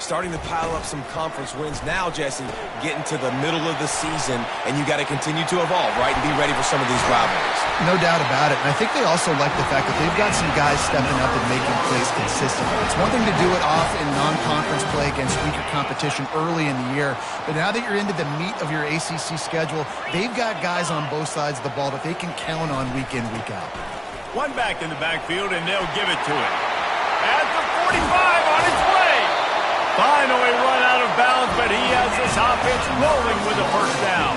starting to pile up some conference wins. Now, Jesse, getting to the middle of the season, and you got to continue to evolve, right, and be ready for some of these rivalries. No doubt about it. And I think they also like the fact that they've got some guys stepping up and making plays consistently. It's one thing to do it off in non-conference play against weaker competition early in the year, but now that you're into the meat of your ACC schedule, they've got guys on both sides of the ball that they can count on week in, week out. One back in the backfield, and they'll give it to it. At the 45, on its way. Finally run out of bounds, but he has this offense rolling with a first down.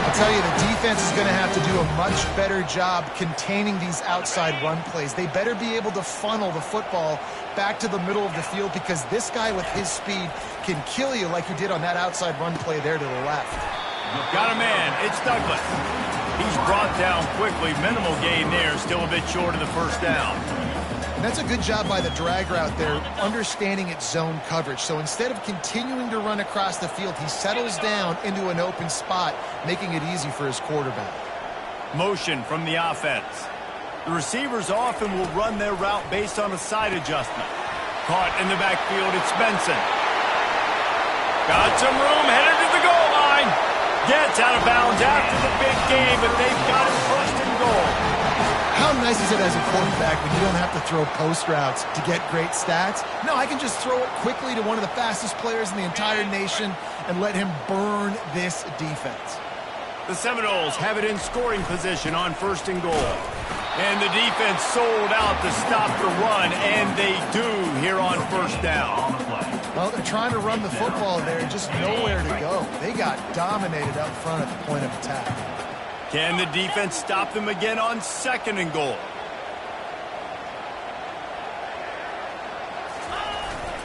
I'll tell you, the defense is going to have to do a much better job containing these outside run plays. They better be able to funnel the football back to the middle of the field, because this guy with his speed can kill you like he did on that outside run play there to the left. Got a man. It's Douglas. He's brought down quickly. Minimal gain there. Still a bit short of the first down. And that's a good job by the drag route there, understanding its zone coverage. So instead of continuing to run across the field, he settles down into an open spot, making it easy for his quarterback. Motion from the offense. The receivers often will run their route based on a side adjustment. Caught in the backfield, it's Benson. Got some room, headed to the goal line. Gets out of bounds after the big game, but they've got it first and goal. How nice is it as a quarterback when you don't have to throw post routes to get great stats? No, I can just throw it quickly to one of the fastest players in the entire nation and let him burn this defense. The Seminoles have it in scoring position on first and goal. And the defense sold out to stop the run, and they do here on first down. Well, they're trying to run the football there, just nowhere to go. They got dominated up front at the point of attack. Can the defense stop them again on second and goal?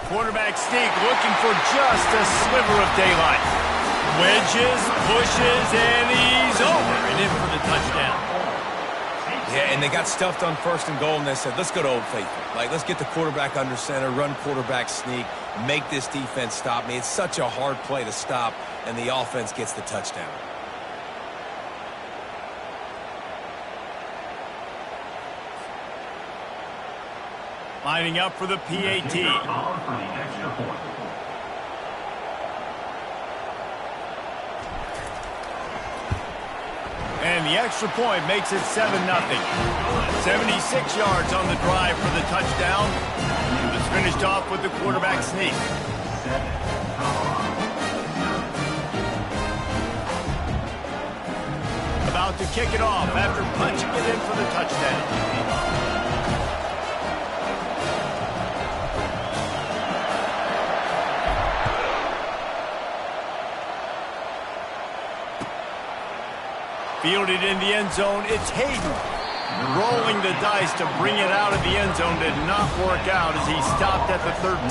Quarterback sneak looking for just a sliver of daylight. Wedges, pushes, and he's over and in for the touchdown. Yeah, and they got stuffed on first and goal, and they said, let's go to Old Faithful. Like, let's get the quarterback under center, run quarterback sneak, make this defense stop me. It's such a hard play to stop, and the offense gets the touchdown. Lining up for the PAT. And the extra point makes it 7-0. 76 yards on the drive for the touchdown. It was finished off with the quarterback sneak. About to kick it off after punching it in for the touchdown. Fielded in the end zone, it's Hayden. Rolling the dice to bring it out of the end zone did not work out as he stopped at the 13.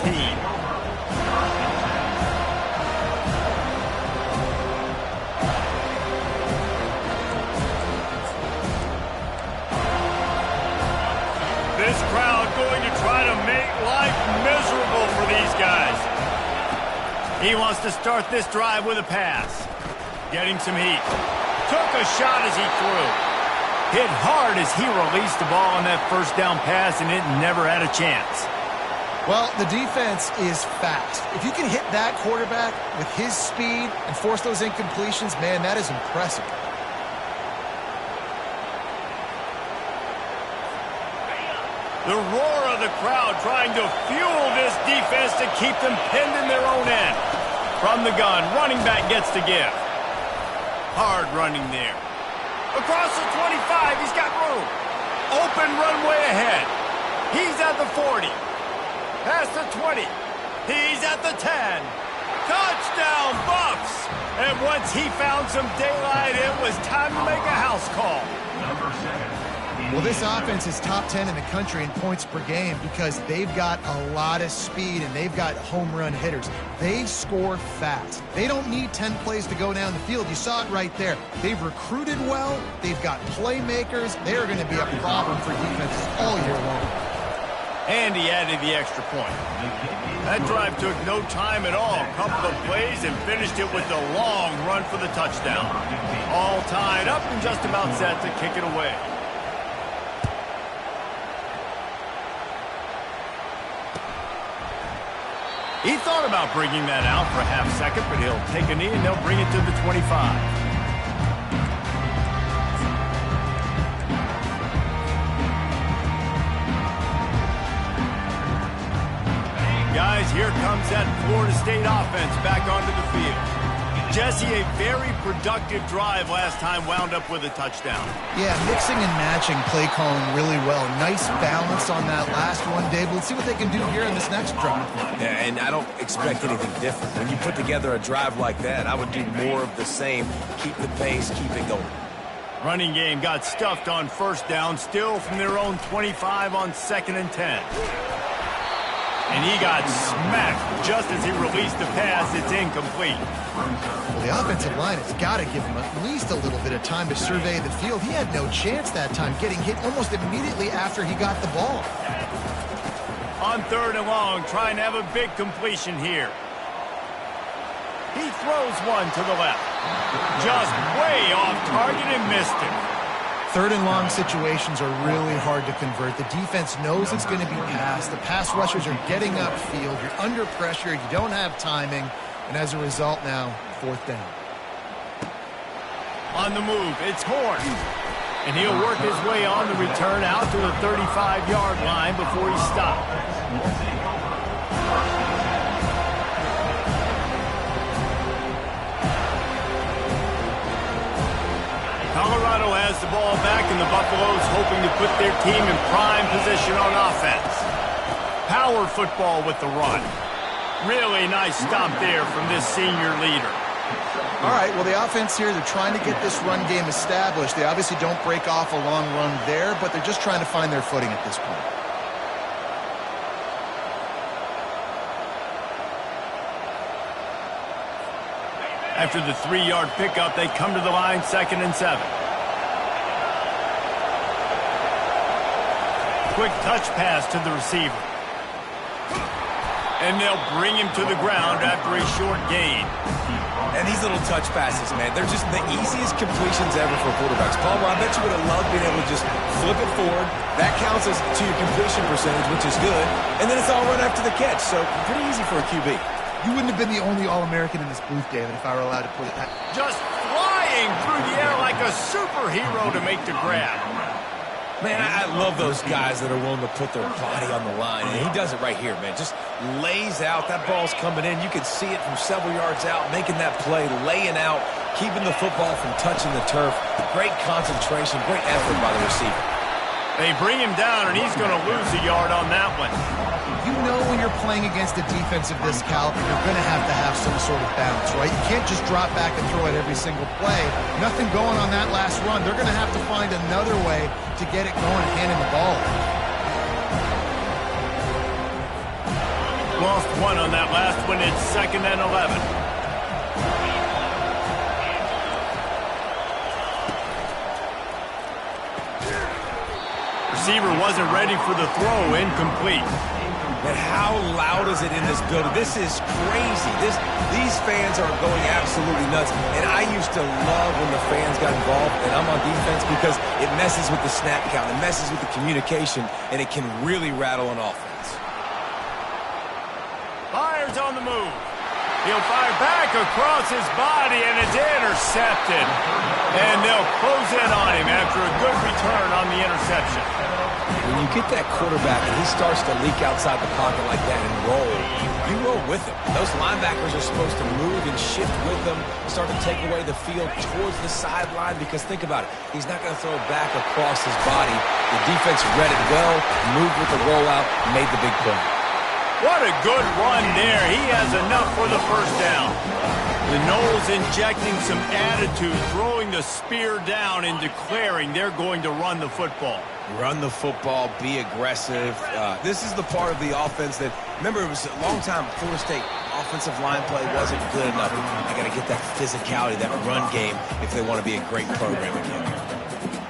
This crowd going to try to make life miserable for these guys. He wants to start this drive with a pass. Getting some heat. Took a shot as he threw. Hit hard as he released the ball on that first down pass, and it never had a chance. Well, the defense is fast. If you can hit that quarterback with his speed and force those incompletions, man, that is impressive. The roar of the crowd trying to fuel this defense to keep them pinned in their own end. From the gun, running back gets to give. Hard running there. Across the 25, he's got room. Open runway ahead. He's at the 40. Past the 20. He's at the 10. Touchdown, Buffs! And once he found some daylight, it was time to make a house call. Well, this offense is top 10 in the country in points per game because they've got a lot of speed and they've got home run hitters. They score fast. They don't need 10 plays to go down the field. You saw it right there. They've recruited well. They've got playmakers. They're going to be a problem for defenses all year long. And he added the extra point. That drive took no time at all. A couple of plays and finished it with a long run for the touchdown. All tied up and just about set to kick it away. He thought thought about bringing that out for a half second, but he'll take a knee and they'll bring it to the 25. Guys, here comes that Florida State offense back onto the field. Jesse, a very productive drive last time wound up with a touchdown. Yeah, mixing and matching play calling really well. Nice balance on that last one, Dave. Let's see what they can do here in this next drive. Yeah, and I don't expect anything different. When you put together a drive like that, I would do more of the same. Keep the pace, keep it going. Running game got stuffed on first down, still from their own 25 on 2nd and 10. And he got smacked just as he released the pass. It's incomplete. Well, the offensive line has got to give him at least a little bit of time to survey the field. He had no chance that time, getting hit almost immediately after he got the ball. On 3rd and long, trying to have a big completion here. He throws one to the left. Just way off target and missed it. 3rd and long situations are really hard to convert. The defense knows it's going to be passed. The pass rushers are getting upfield. You're under pressure. You don't have timing. And as a result now, 4th down. On the move, it's Horn. And he'll work his way on the return out to the 35-yard line before he stopped. Colorado has the ball back, and the Buffaloes hoping to put their team in prime position on offense. Power football with the run. Really nice stop there from this senior leader. All right, well, the offense here, they're trying to get this run game established. They obviously don't break off a long run there, but they're just trying to find their footing at this point. After the 3-yard pickup, they come to the line, 2nd and 7. Quick touch pass to the receiver. And they'll bring him to the ground after a short gain. And these little touch passes, man, they're just the easiest completions ever for quarterbacks. Palmer, I bet you would have loved being able to just flip it forward. That counts as to your completion percentage, which is good. And then it's all run after the catch, so pretty easy for a QB. You wouldn't have been the only All-American in this booth, David, if I were allowed to put it that way. Just flying through the air like a superhero to make the grab. Man, I love those guys that are willing to put their body on the line. And he does it right here, man. Just lays out. That ball's coming in. You can see it from several yards out, making that play, laying out, keeping the football from touching the turf. Great concentration, great effort by the receiver. They bring him down, and he's going to lose a yard on that one. You know when you're playing against a defense of this caliber, you're going to have some sort of balance, right? You can't just drop back and throw it every single play. Nothing going on that last run. They're going to have to find another way to get it going, handing the ball. Lost one on that last one. It's 2nd and 11. Receiver wasn't ready for the throw, incomplete. And how loud is it in this building? This is crazy. These fans are going absolutely nuts. And I used to love when the fans got involved, and I'm on defense, because it messes with the snap count, it messes with the communication, and it can really rattle an offense. Fires on the move. He'll fire back across his body, and it's intercepted. And they'll close in on him after a good return on the interception. When you get that quarterback and he starts to leak outside the pocket like that and roll, you roll with him. Those linebackers are supposed to move and shift with them, start to take away the field towards the sideline, because think about it. He's not going to throw it back across his body. The defense read it well, moved with the rollout, made the big play. What a good run there. He has enough for the first down. The Noles injecting some attitude, throwing the spear down and declaring they're going to run the football. Run the football, be aggressive. This is the part of the offense that, remember, it was a long time Florida State offensive line play wasn't good enough. They got to get that physicality, that run game, if they want to be a great program again.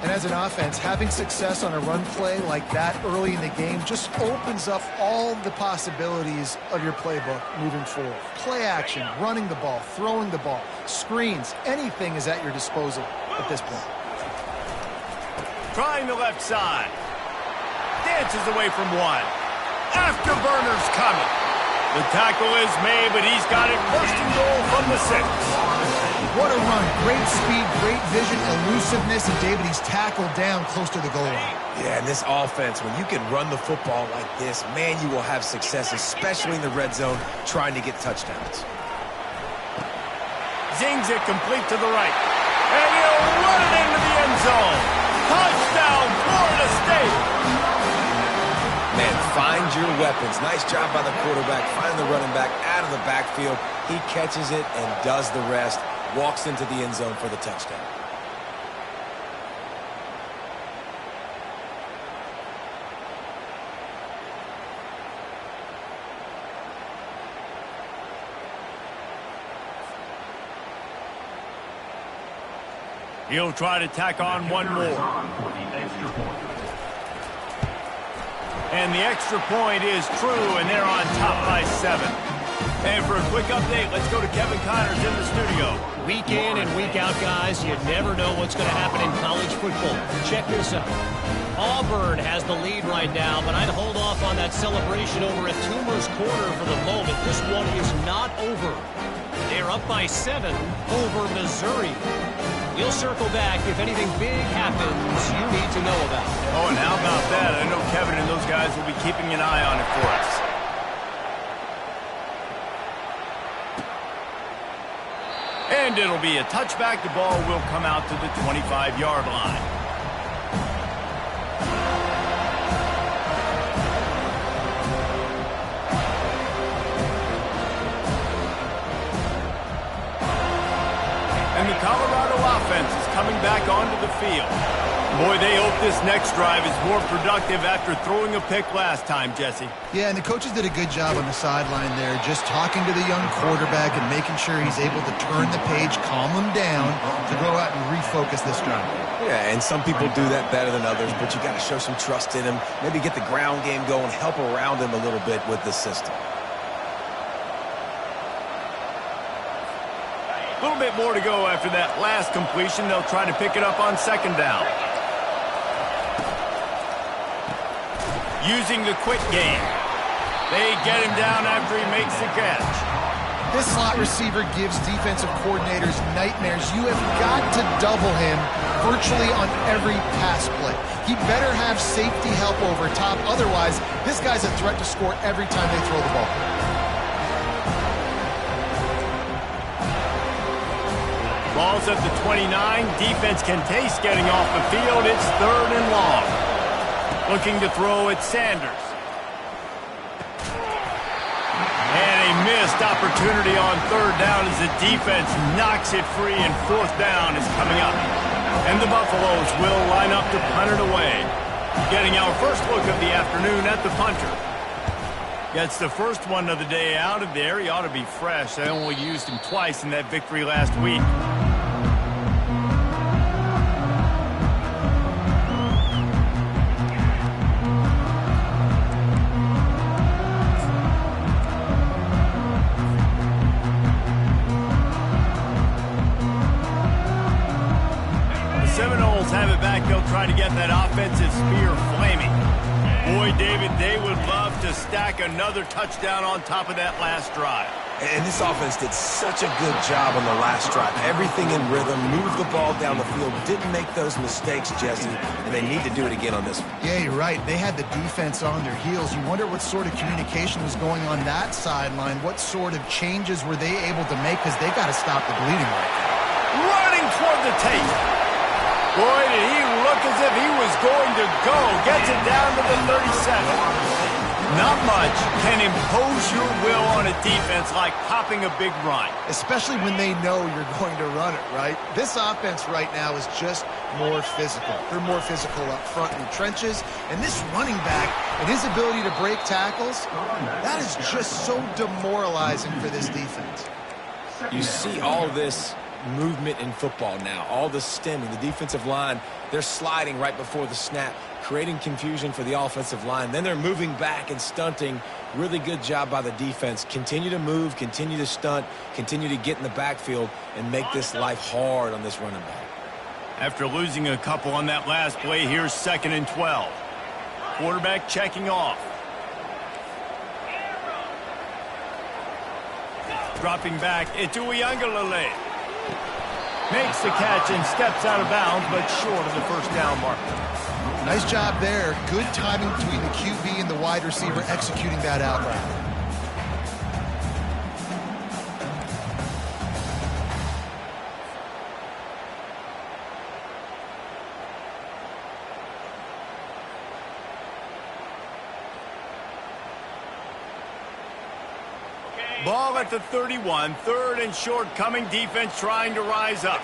And as an offense, having success on a run play like that early in the game just opens up all the possibilities of your playbook moving forward. Play action, running the ball, throwing the ball, screens, anything is at your disposal at this point. Trying the left side. Dances away from one. Afterburner's coming. The tackle is made, but he's got it first and goal from the 6. What a run. Great speed, great vision, elusiveness, and David, he's tackled down close to the goal line. Yeah, and this offense, when you can run the football like this, man, you will have success, especially in the red zone, trying to get touchdowns. Zings it complete to the right. And he'll run it into the end zone. Touchdown, Florida State. Man, find your weapons. Nice job by the quarterback. Find the running back out of the backfield. He catches it and does the rest. Walks into the end zone for the touchdown. He'll try to tack on one more. And the extra point is true, and they're on top by 7. And for a quick update, let's go to Kevin Connors in the studio. Week in and week out, guys, you never know what's going to happen in college football. Check this out. Auburn has the lead right now, but I'd hold off on that celebration over at Toomer's Corner for the moment. This one is not over. They're up by 7 over Missouri. We'll circle back if anything big happens you need to know about. Oh, and how about that? I know Kevin and those guys will be keeping an eye on it for us. And it'll be a touchback. The ball will come out to the 25-yard line. And the Colorado offense is coming back onto the field. Boy, they hope this next drive is more productive after throwing a pick last time, Jesse. Yeah, and the coaches did a good job on the sideline there, just talking to the young quarterback and making sure he's able to turn the page, calm him down to go out and refocus this drive. Yeah, and some people do that better than others, but you got to show some trust in him, maybe get the ground game going, help around him a little bit with the system. A little bit more to go after that last completion. They'll try to pick it up on second down. Using the quick game. They get him down after he makes the catch. This slot receiver gives defensive coordinators nightmares. You have got to double him virtually on every pass play. He better have safety help over top. Otherwise, this guy's a threat to score every time they throw the ball. Ball's at the 29. Defense can taste getting off the field. It's 3rd and long. Looking to throw at Sanders. And a missed opportunity on 3rd down as the defense knocks it free, and 4th down is coming up. And the Buffaloes will line up to punt it away. Getting our first look of the afternoon at the punter. Gets the first one of the day out of there. He ought to be fresh. They only used him twice in that victory last week. The Seminoles have it back. They'll try to get that offensive spear flaming. Boy, David, they would love to stack another touchdown on top of that last drive. And this offense did such a good job on the last drive. Everything in rhythm, moved the ball down the field, didn't make those mistakes, Jesse, and they need to do it again on this one. Yeah, you're right. They had the defense on their heels. You wonder what sort of communication was going on that sideline. What sort of changes were they able to make, because they got to stop the bleeding right now. Running toward the tape. Boy, did he look as if he was going to go. Gets it down to the 37. Not much can impose your will on a defense like popping a big run. Especially when they know you're going to run it, right? This offense right now is just more physical. They're more physical up front in the trenches. And this running back and his ability to break tackles, that is just so demoralizing for this defense. You see all this movement in football now, all the stemming, the defensive line, they're sliding right before the snap, creating confusion for the offensive line. Then they're moving back and stunting. Really good job by the defense. Continue to move, continue to stunt, continue to get in the backfield and make this life hard on this running back. After losing a couple on that last play, here's 2nd and 12. Quarterback checking off. dropping back into Uiagalelei. Makes the catch and steps out of bounds, but short of the first down marker. Nice job there. Good timing between the QB and the wide receiver executing that out route. Ball at the 31, third and short coming, defense trying to rise up.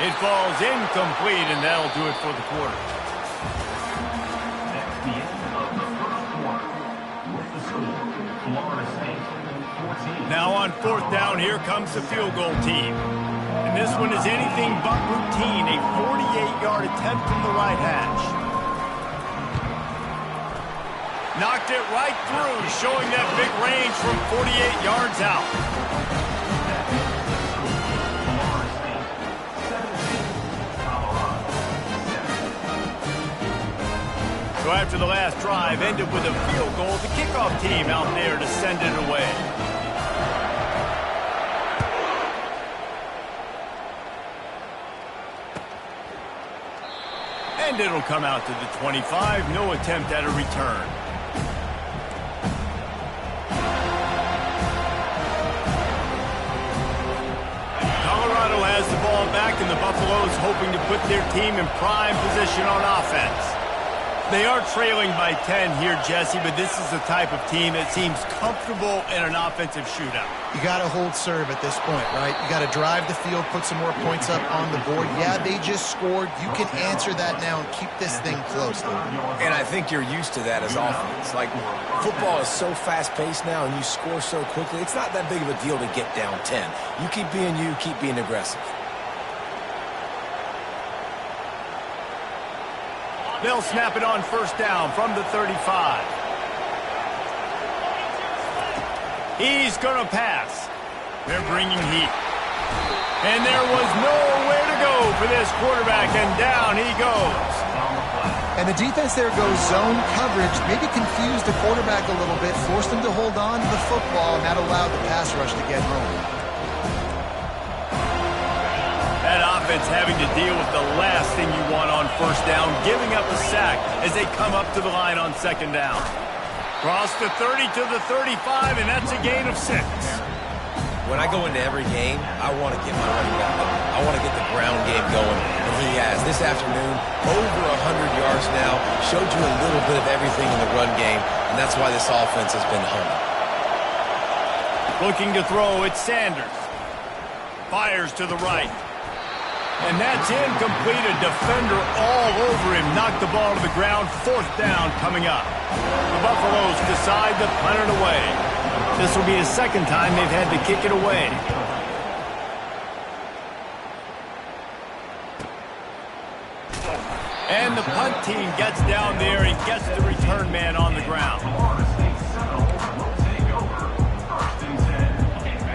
It falls incomplete, and that'll do it for the quarter. That's the end of the first quarter with the score, Florida State 14. Now on fourth down, here comes the field goal team. And this one is anything but routine, a 48-yard attempt from the right hash. Knocked it right through, showing that big range from 48 yards out. So after the last drive ended with a field goal, the kickoff team out there to send it away. And it'll come out to the 25, no attempt at a return. Has the ball back, and the Buffaloes hoping to put their team in prime position on offense. They are trailing by 10 here, Jesse, but this is the type of team that seems comfortable in an offensive shootout. You got to hold serve at this point, right? You got to drive the field, put some more points up on the board. Yeah, they just scored. You can answer that now and keep this thing close. And I think you're used to that as offense. Like, football is so fast-paced now, and you score so quickly, it's not that big of a deal to get down 10. You keep being you, keep being aggressive. They'll snap it on first down from the 35. He's going to pass. They're bringing heat. And there was nowhere to go for this quarterback, and down he goes. And the defense there goes zone coverage, maybe confused the quarterback a little bit, forced him to hold on to the football, and that allowed the pass rush to get home. That offense having to deal with the last thing you want on first down, giving up a sack as they come up to the line on second down. Cross the 30 to the 35, and that's a gain of 6. When I go into every game, I want to get my running back up. I want to get the ground game going, and he has. This afternoon, over 100 yards now, showed you a little bit of everything in the run game, and that's why this offense has been humming. Looking to throw, it's Sanders. Fires to the right. And that's incomplete. A defender all over him. Knocked the ball to the ground. Fourth down coming up. The Buffaloes decide to punt it away. This will be the second time they've had to kick it away. And the punt team gets down there and gets the return man on the ground.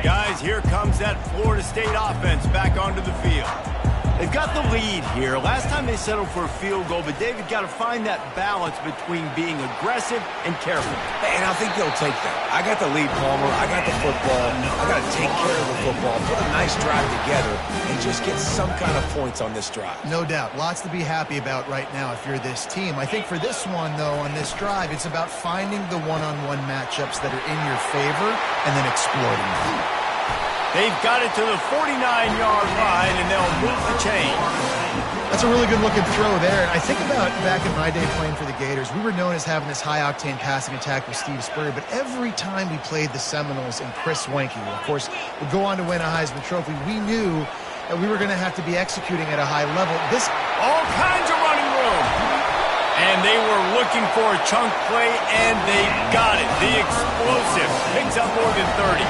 Guys, here comes that Florida State offense back onto the field. They've got the lead here. Last time they settled for a field goal, but David got to find that balance between being aggressive and careful. And I think they'll take that. I got the lead, Palmer. I got the football. I got to take care of the football, put a nice drive together, and just get some kind of points on this drive. No doubt. Lots to be happy about right now if you're this team. I think for this one, though, on this drive, it's about finding the one-on-one matchups that are in your favor and then exploiting them. They've got it to the 49-yard line, and they'll move the chain. That's a really good-looking throw there. I think about back in my day playing for the Gators, we were known as having this high-octane passing attack with Steve Spurrier, but every time we played the Seminoles and Chris Wenke, of course, would go on to win a Heisman Trophy, we knew that we were going to have to be executing at a high level. This all kinds of running room. And they were looking for a chunk play, and they got it. The explosive picks up more than 30.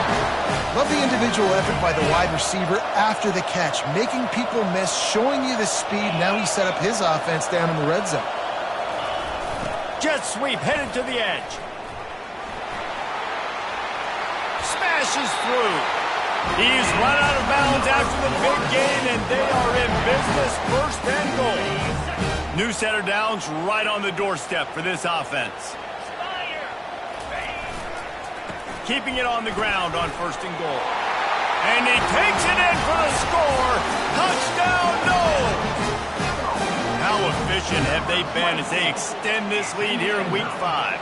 Love the individual effort by the wide receiver after the catch, making people miss, showing you the speed. Now he set up his offense down in the red zone. Jet sweep headed to the edge. Smashes through. He's run out of bounds after the big gain, and they are in business, first and goal. New center downs right on the doorstep for this offense. keeping it on the ground on 1st and goal. And he takes it in for the score. Touchdown, no! How efficient have they been as they extend this lead here in Week 5?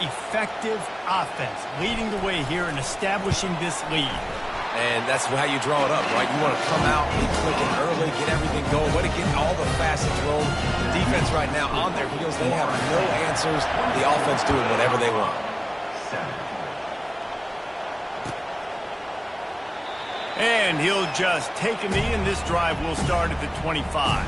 Effective offense leading the way here and establishing this lead. And that's how you draw it up, right? You want to come out, be clicking early, get everything going, want to get all the facets rolling. The defense right now on their heels, they have no answers. The offense doing whatever they want. And he'll just take a knee, and this drive will start at the 25.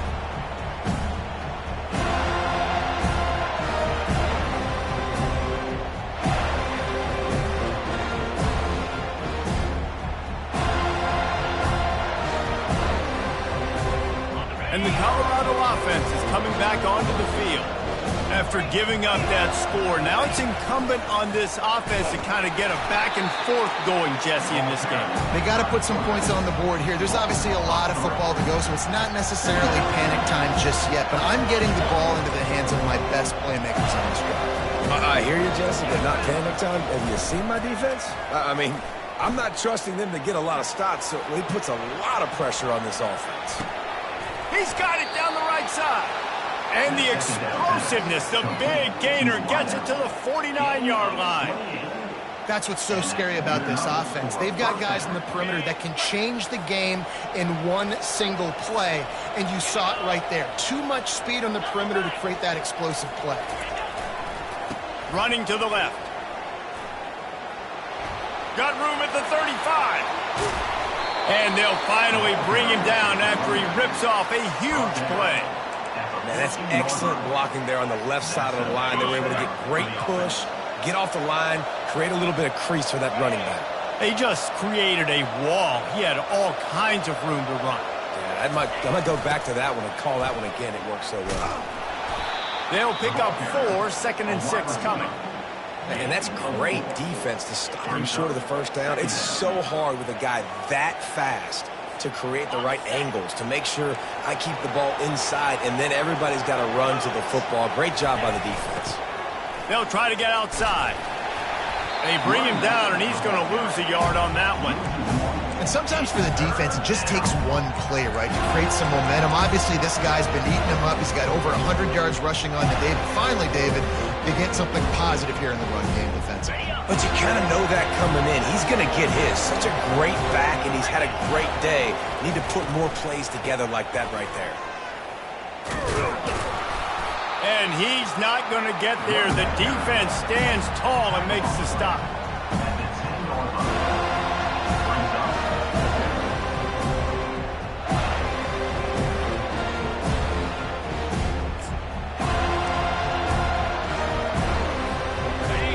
And the Colorado offense is coming back onto the field. After giving up that score, now it's incumbent on this offense to kind of get a back and forth going, Jesse, in this game. They got to put some points on the board here. There's obviously a lot of football to go, so it's not necessarily panic time just yet, but I'm getting the ball into the hands of my best playmakers on this drive. I hear you, Jesse, but not panic time. Have you seen my defense? I mean, I'm not trusting them to get a lot of stops, so he puts a lot of pressure on this offense. He's got it down the right side. And the explosiveness, the big gainer gets it to the 49-yard line. That's what's so scary about this offense. They've got guys in the perimeter that can change the game in one single play, and you saw it right there. Too much speed on the perimeter to create that explosive play. Running to the left. Got room at the 35. And they'll finally bring him down after he rips off a huge play. Man, that's excellent blocking there on the left side of the line. They were able to get great push, get off the line, create a little bit of crease for that running back. They just created a wall. He had all kinds of room to run. Yeah, I might go back to that one and call that one again. It worked so well. They'll pick up 4, 2nd and 6 coming. And that's great defense to stop him short of the first down. It's so hard with a guy that fast to create the right angles, to make sure I keep the ball inside, and then everybody's got to run to the football. Great job by the defense. They'll try to get outside. They bring him down, and he's going to lose a yard on that one. And sometimes for the defense, it just takes one play, right, to create some momentum. Obviously, this guy's been eating him up. He's got over 100 yards rushing on to David. Finally, David, they get something positive here in the run game defensively. But you kind of know that coming in. He's going to get his. Such a great back, and he's had a great day. Need to put more plays together like that right there. And he's not going to get there. The defense stands tall and makes the stop.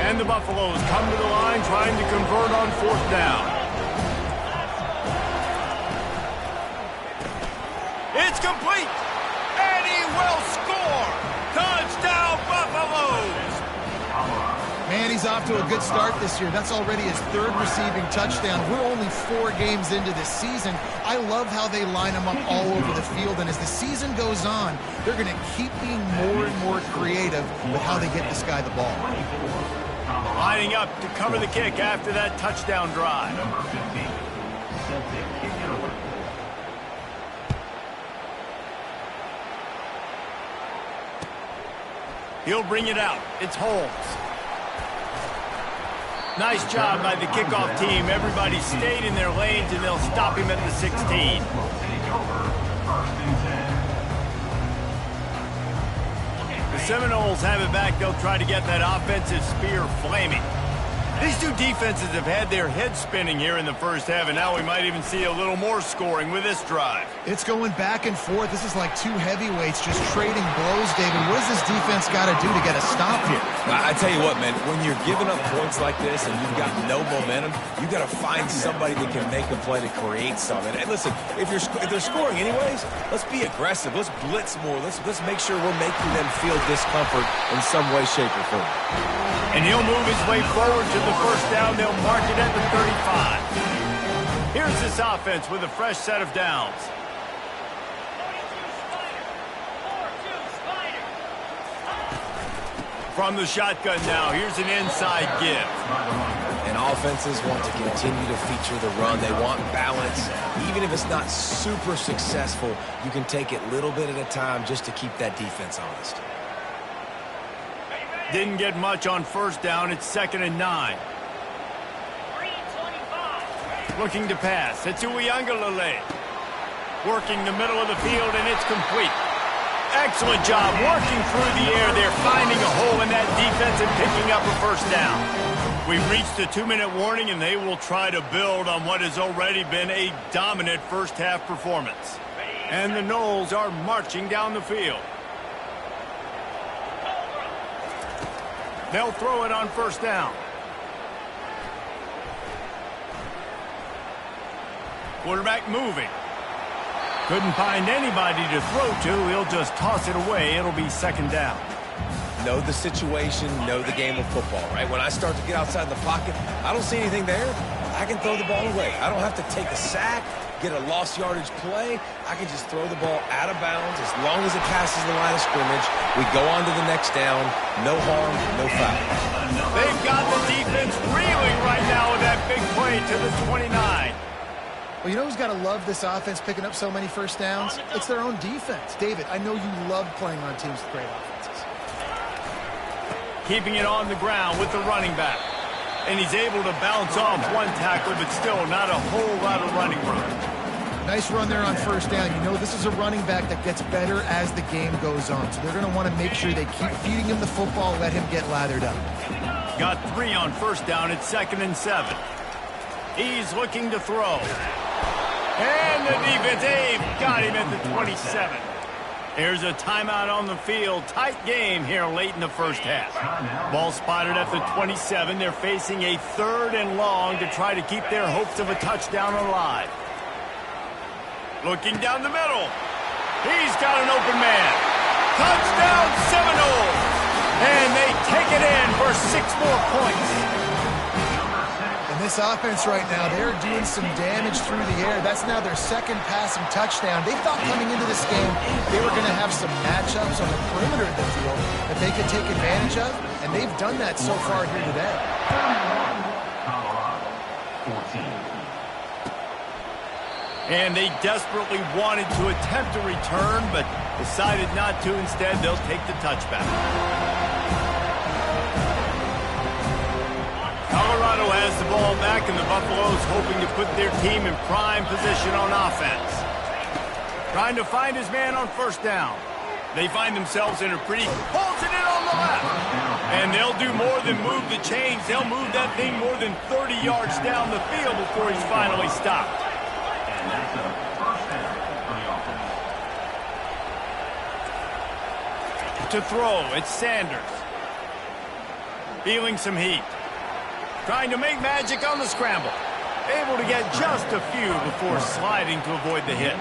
And the Buffaloes come to the line trying to convert on 4th down. It's complete. And he will score. Touchdown, Buffaloes. Man, he's off to a good start this year. That's already his 3rd receiving touchdown. We're only 4 games into this season. I love how they line him up all over the field. And as the season goes on, they're going to keep being more and more creative with how they get this guy the ball. Lining up to cover the kick after that touchdown drive. Number 15, Celtic kick it away. He'll bring it out. It's Holmes. Nice job by the kickoff team. Everybody stayed in their lanes, and they'll stop him at the 16. Will take over 1st and 10. The Seminoles have it back. They'll try to get that offensive spear flaming. These two defenses have had their heads spinning here in the first half, and now we might even see a little more scoring with this drive. It's going back and forth. This is like 2 heavyweights just trading blows, David. What does this defense got to do to get a stop here? I tell you what, man, when you're giving up points like this and you've got no momentum, you've got to find somebody that can make a play to create something. And listen, if they're scoring anyways, let's be aggressive. Let's blitz more. Let's make sure we're making them feel discomfort in some way, shape, or form. And he'll move his way forward to the 1st down. They'll mark it at the 35. Here's this offense with a fresh set of downs. From the shotgun now, here's an inside give. And offenses want to continue to feature the run. They want balance. Even if it's not super successful, you can take it little bit at a time just to keep that defense honest. Didn't get much on first down. It's 2nd and 9. Looking to pass. It's Uiagalelei. Working the middle of the field, and it's complete. Excellent job working through the air there, finding a hole in that defense and picking up a first down. We've reached the 2-minute warning, and they will try to build on what has already been a dominant first-half performance. And the Noles are marching down the field. They'll throw it on first down. Quarterback moving. Couldn't find anybody to throw to. He'll just toss it away. It'll be 2nd down. Know the situation, know the game of football, right? When I start to get outside the pocket, I don't see anything there. I can throw the ball away. I don't have to take a sack, get a lost yardage play. I can just throw the ball out of bounds as long as it passes the line of scrimmage. We go on to the next down. No harm, no foul. They've got the defense reeling right now with that big play to the 29. Well, you know who's got to love this offense picking up so many first downs? It's their own defense. David, I know you love playing on teams with great offenses. Keeping it on the ground with the running back. And he's able to bounce off one tackle, but still not a whole lot of running room. Nice run there on first down. You know this is a running back that gets better as the game goes on. So they're going to want to make sure they keep feeding him the football, let him get lathered up. Got 3 on first down at 2nd and 7. He's looking to throw. And the defense, they've got him at the 27. Here's a timeout on the field. Tight game here late in the first half. Ball spotted at the 27. They're facing a 3rd and long to try to keep their hopes of a touchdown alive. Looking down the middle. He's got an open man. Touchdown Seminoles. And they take it in for 6 more points. And this offense right now, they're doing some damage through the air. That's now their 2nd passing touchdown. They thought coming into this game they were going to have some matchups on the perimeter of the field that they could take advantage of, and they've done that so far here today. And they desperately wanted to attempt a return, but decided not to. Instead, they'll take the touchback. Colorado has the ball back, and the Buffaloes hoping to put their team in prime position on offense. Trying to find his man on first down. They find themselves in a pretty... Pulls it in on the left. And they'll do more than move the chains. They'll move that thing more than 30 yards down the field before he's finally stopped. And that's a first down for the offense. To throw, it's Sanders. Feeling some heat. Trying to make magic on the scramble. Able to get just a few before sliding to avoid the hit.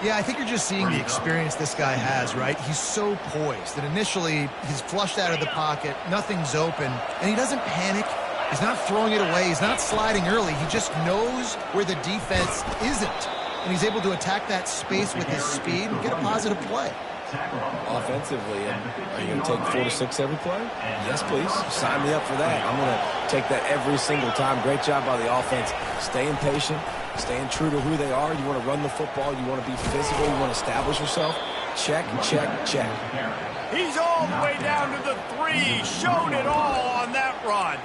Yeah, I think you're just seeing the experience this guy has, right? He's so poised that initially he's flushed out of the pocket, nothing's open, and he doesn't panic. He's not throwing it away. He's not sliding early. He just knows where the defense isn't, and he's able to attack that space with his speed and get a positive play. Offensively, are you going to take 4 to 6 every play? Yes, please. Sign me up for that. I'm going to take that every single time. Great job by the offense. Staying patient, staying true to who they are. You want to run the football. You want to be physical. You want to establish yourself. Check, check, check. He's all the way down to the 3. Showed it all on that run.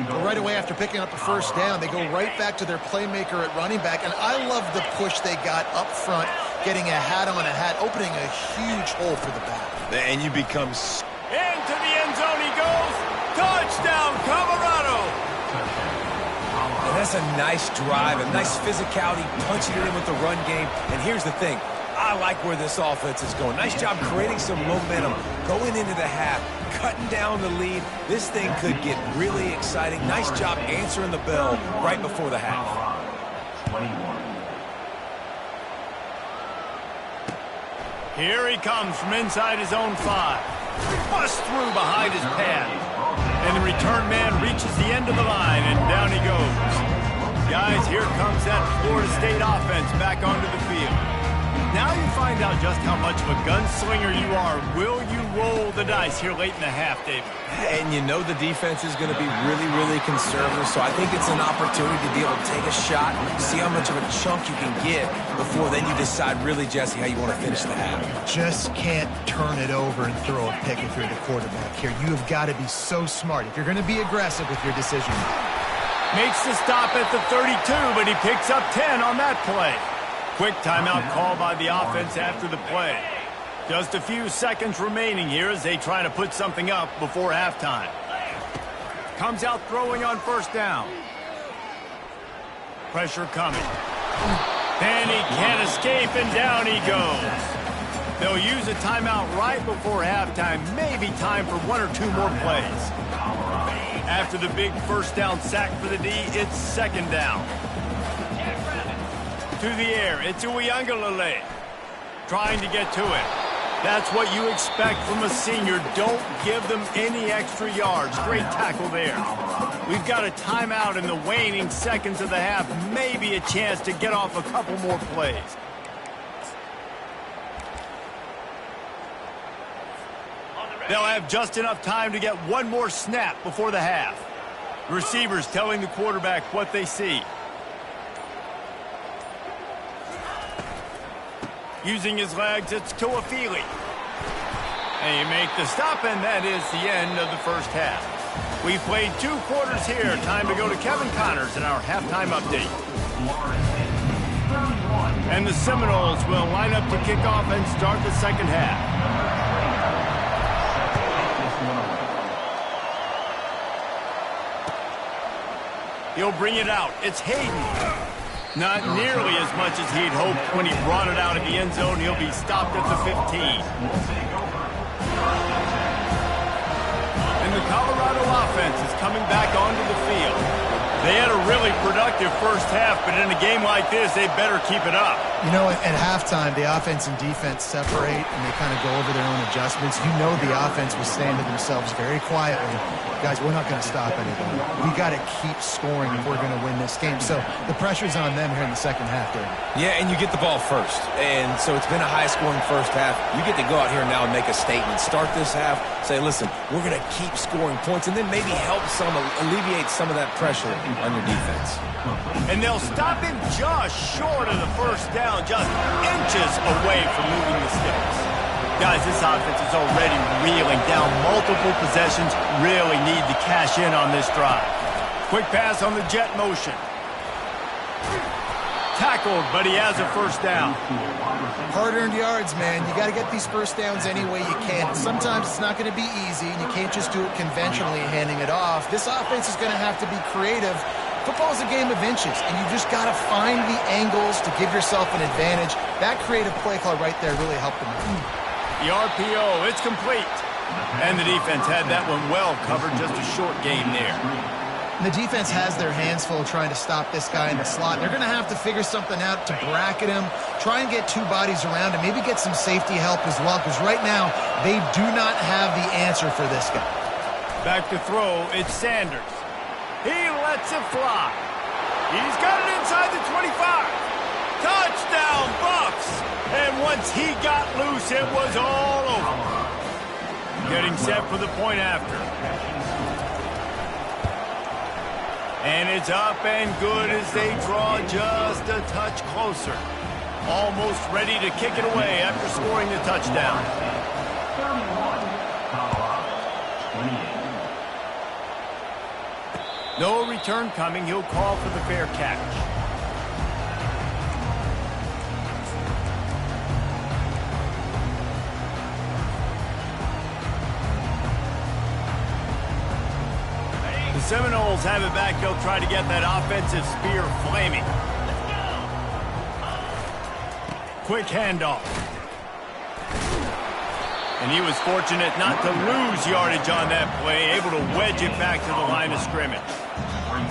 Well, right away after picking up a first down, they go right back to their playmaker at running back. And I love the push they got up front, getting a hat on a hat, opening a huge hole for the back. And you become... Into the end zone he goes. Touchdown, Colorado. And that's a nice drive, a nice physicality, punching it in with the run game. And here's the thing. I like where this offense is going. Nice job creating some momentum, going into the half, cutting down the lead. This thing could get really exciting. Nice job answering the bell right before the half. 21. Here he comes from inside his own 5. Bust through behind his pad. And the return man reaches the end of the line, and down he goes. Guys, here comes that Florida State offense back onto the field. Now you find out just how much of a gunslinger you are. Will you roll the dice here late in the half, David? And you know the defense is going to be really, really conservative, so I think it's an opportunity to be able to take a shot, see how much of a chunk you can get before then you decide really, Jesse, how you want to finish the half. Just can't turn it over and throw a pick if you're the quarterback here. You have got to be so smart if you're going to be aggressive with your decision. Makes the stop at the 32, but he picks up 10 on that play. Quick timeout call by the offense after the play. Just a few seconds remaining here as they try to put something up before halftime. Comes out throwing on first down. Pressure coming. And he can't escape, and down he goes. They'll use a timeout right before halftime. Maybe time for one or two more plays. After the big first down sack for the D, it's second down. To the air, it's Uiagalelei. Trying to get to it. That's what you expect from a senior. Don't give them any extra yards. Great tackle there. We've got a timeout in the waning seconds of the half. Maybe a chance to get off a couple more plays. They'll have just enough time to get one more snap before the half. Receivers telling the quarterback what they see. Using his legs, it's Tuafili. And you make the stop, and that is the end of the first half. We've played 2 quarters here. Time to go to Kevin Connors in our halftime update. And the Seminoles will line up to kick off and start the second half. He'll bring it out. It's Hayden. Not nearly as much as he'd hoped when he brought it out of the end zone. He'll be stopped at the 15. And the Colorado offense is coming back onto the field. They had a really productive first half, but in a game like this, they better keep it up. You know, at halftime, the offense and defense separate, and they kind of go over their own adjustments. You know the offense was saying to themselves very quietly, guys, we're not going to stop anybody. We got to keep scoring if we're going to win this game. So the pressure's on them here in the second half, David. Yeah, and you get the ball first. And so it's been a high-scoring first half. You get to go out here now and make a statement. Start this half, say, listen, we're going to keep scoring points, and then maybe help alleviate some of that pressure on your defense. And they'll stop him just short of the first down, just inches away from moving the sticks. Guys, this offense is already reeling down multiple possessions. Really need to cash in on this drive. Quick pass on the jet motion. Tackled, but he has a first down. Hard-earned yards, man. You got to get these first downs any way you can. Sometimes it's not going to be easy, and you can't just do it conventionally handing it off. This offense is going to have to be creative. Football is a game of inches, and you just got to find the angles to give yourself an advantage. That creative play call right there really helped them. The RPO, it's complete. And the defense had that one well covered, just a short game there. And the defense has their hands full trying to stop this guy in the slot. They're going to have to figure something out to bracket him, try and get 2 bodies around him, maybe get some safety help as well, because right now they do not have the answer for this guy. Back to throw, it's Sanders. He lets it fly. He's got it inside the 25. Touchdown, Bucks! And once he got loose, it was all over. Getting set for the point after. And it's up and good as they draw just a touch closer. Almost ready to kick it away after scoring the touchdown. 31, Colorado, 28. No return coming. He'll call for the fair catch. The Seminoles have it back. They'll try to get that offensive spear flaming. Quick handoff. And he was fortunate not to lose yardage on that play, able to wedge it back to the line of scrimmage.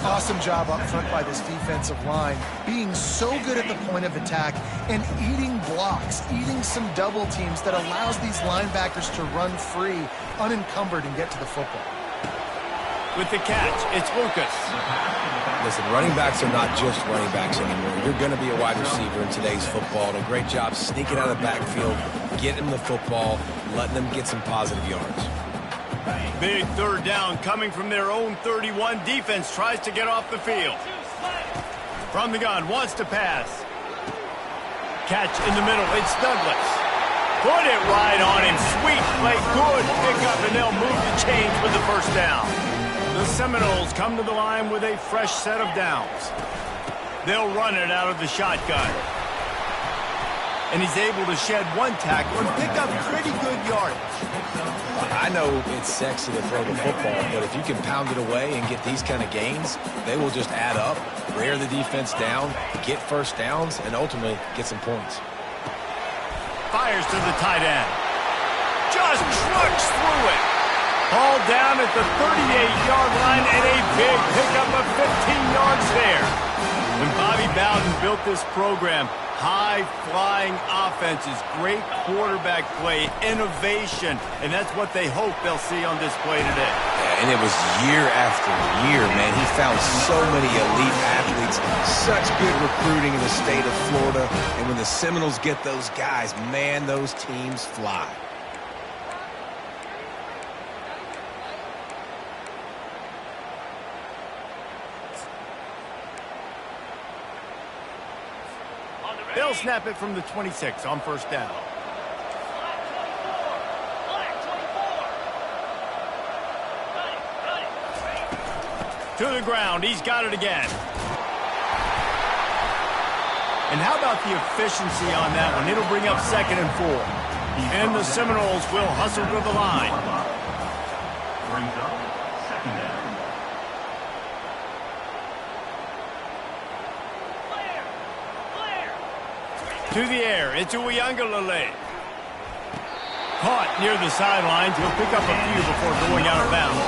Awesome job up front by this defensive line, being so good at the point of attack and eating blocks, eating some double teams that allows these linebackers to run free, unencumbered, and get to the football. With the catch, it's Lucas. Listen, running backs are not just running backs anymore. You're going to be a wide receiver in today's football. And a great job sneaking out of the backfield, getting them the football, letting them get some positive yards. Big third down coming from their own 31. Defense tries to get off the field. From the gun, wants to pass. Catch in the middle, it's Douglas. Put it right on him. Sweet play, good pickup, and they'll move the chains with the first down. The Seminoles come to the line with a fresh set of downs. They'll run it out of the shotgun. And he's able to shed one tackle and pick up pretty good yardage. I know it's sexy to throw the football, but if you can pound it away and get these kind of gains, they will just add up, wear the defense down, get first downs, and ultimately get some points. Fires to the tight end. Just trucks through it. Ball down at the 38-yard line and a big pickup of 15 yards there. When Bobby Bowden built this program, high-flying offenses, great quarterback play, innovation, and that's what they hope they'll see on display today. Yeah, and it was year after year, man. He found so many elite athletes, such good recruiting in the state of Florida, and when the Seminoles get those guys, man, those teams fly. They'll snap it from the 26 on first down. To the ground. He's got it again. And how about the efficiency on that one? It'll bring up 2nd and 4. And the Seminoles will hustle to the line. Brings up 2nd down. To the air, it's Uiagalelei. Caught near the sidelines. He'll pick up a few before going out of bounds.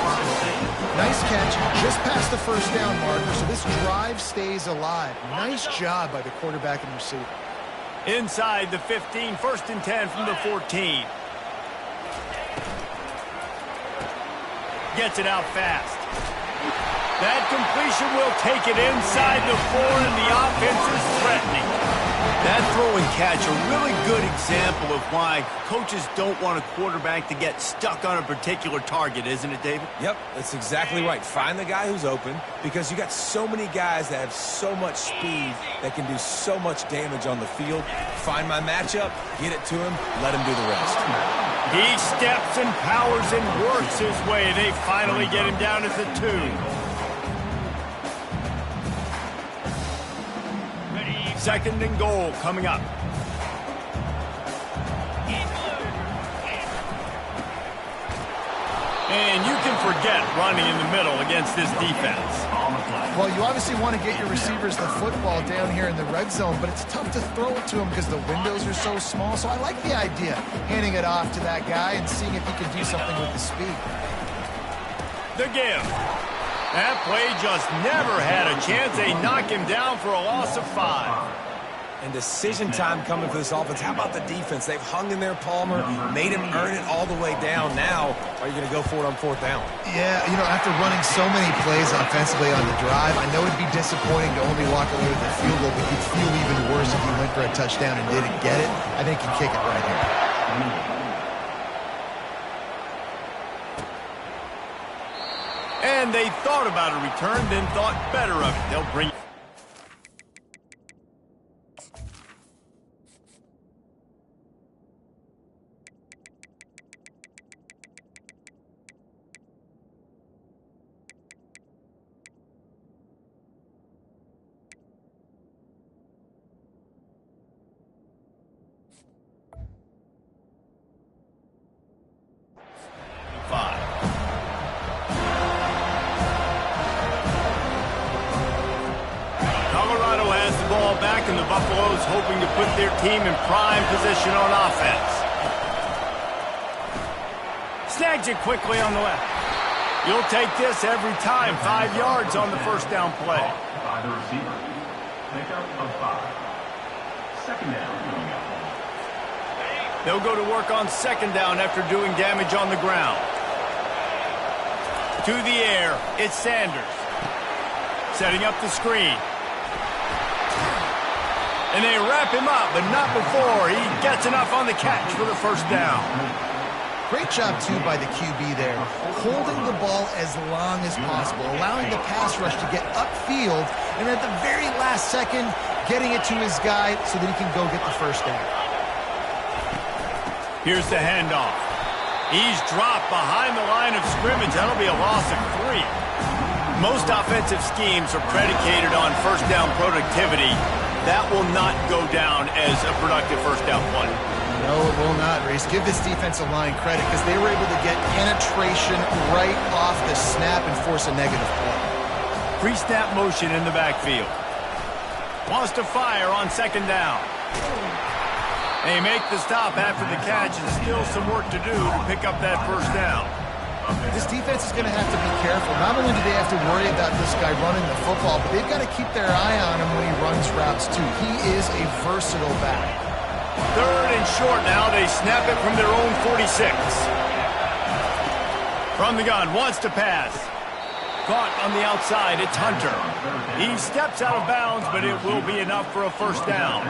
Nice catch, just past the first down marker, so this drive stays alive. Nice job by the quarterback and receiver. Inside the 15, 1st and 10 from the 14. Gets it out fast. That completion will take it inside the 4, and the offense is threatening. That throw and catch, a really good example of why coaches don't want a quarterback to get stuck on a particular target, isn't it, David? Yep, that's exactly right. Find the guy who's open, because you got so many guys that have so much speed that can do so much damage on the field. Find my matchup, get it to him, let him do the rest. He steps and powers and works his way. They finally get him down at the 2. 2nd and goal coming up. And you can forget running in the middle against this defense. Well, you obviously want to get your receivers the football down here in the red zone, but it's tough to throw it to them because the windows are so small. So I like the idea, handing it off to that guy and seeing if he can do something with the speed. The give. That play just never had a chance. They knock him down for a loss of 5. And decision time coming for this offense. How about the defense? They've hung in there, Palmer, made him earn it all the way down. Now, are you going to go for it on 4th down? Yeah, you know, after running so many plays offensively on the drive, I know it'd be disappointing to only walk away with a field goal, but you'd feel even worse if you went for a touchdown and didn't get it. I think you kick it right here. And they thought about a return, then thought better of it. They'll bring... back, and the Buffaloes hoping to put their team in prime position on offense. Snags it quickly on the left. You'll take this every time. 5 yards on the first down play. By the receiver. Pickup of 5. 2nd down. They'll go to work on 2nd down after doing damage on the ground. To the air, it's Sanders. Setting up the screen. And they wrap him up, but not before he gets enough on the catch for the first down. Great job, too, by the QB there, holding the ball as long as possible, allowing the pass rush to get upfield, and at the very last second, getting it to his guy so that he can go get the first down. Here's the handoff. He's dropped behind the line of scrimmage. That'll be a loss of 3. Most offensive schemes are predicated on first down productivity. That will not go down as a productive first down play. No, it will not, Reese. Give this defensive line credit because they were able to get penetration right off the snap and force a negative play. Pre-snap motion in the backfield. Wants to fire on second down. They make the stop after the catch and still some work to do to pick up that first down. This defense is going to have to be careful. Not only do they have to worry about this guy running the football, but they've got to keep their eye on him when he runs routes, too. He is a versatile back. Third and short now. They snap it from their own 46. From the gun, wants to pass. Caught on the outside, it's Hunter. He steps out of bounds, but it will be enough for a first down.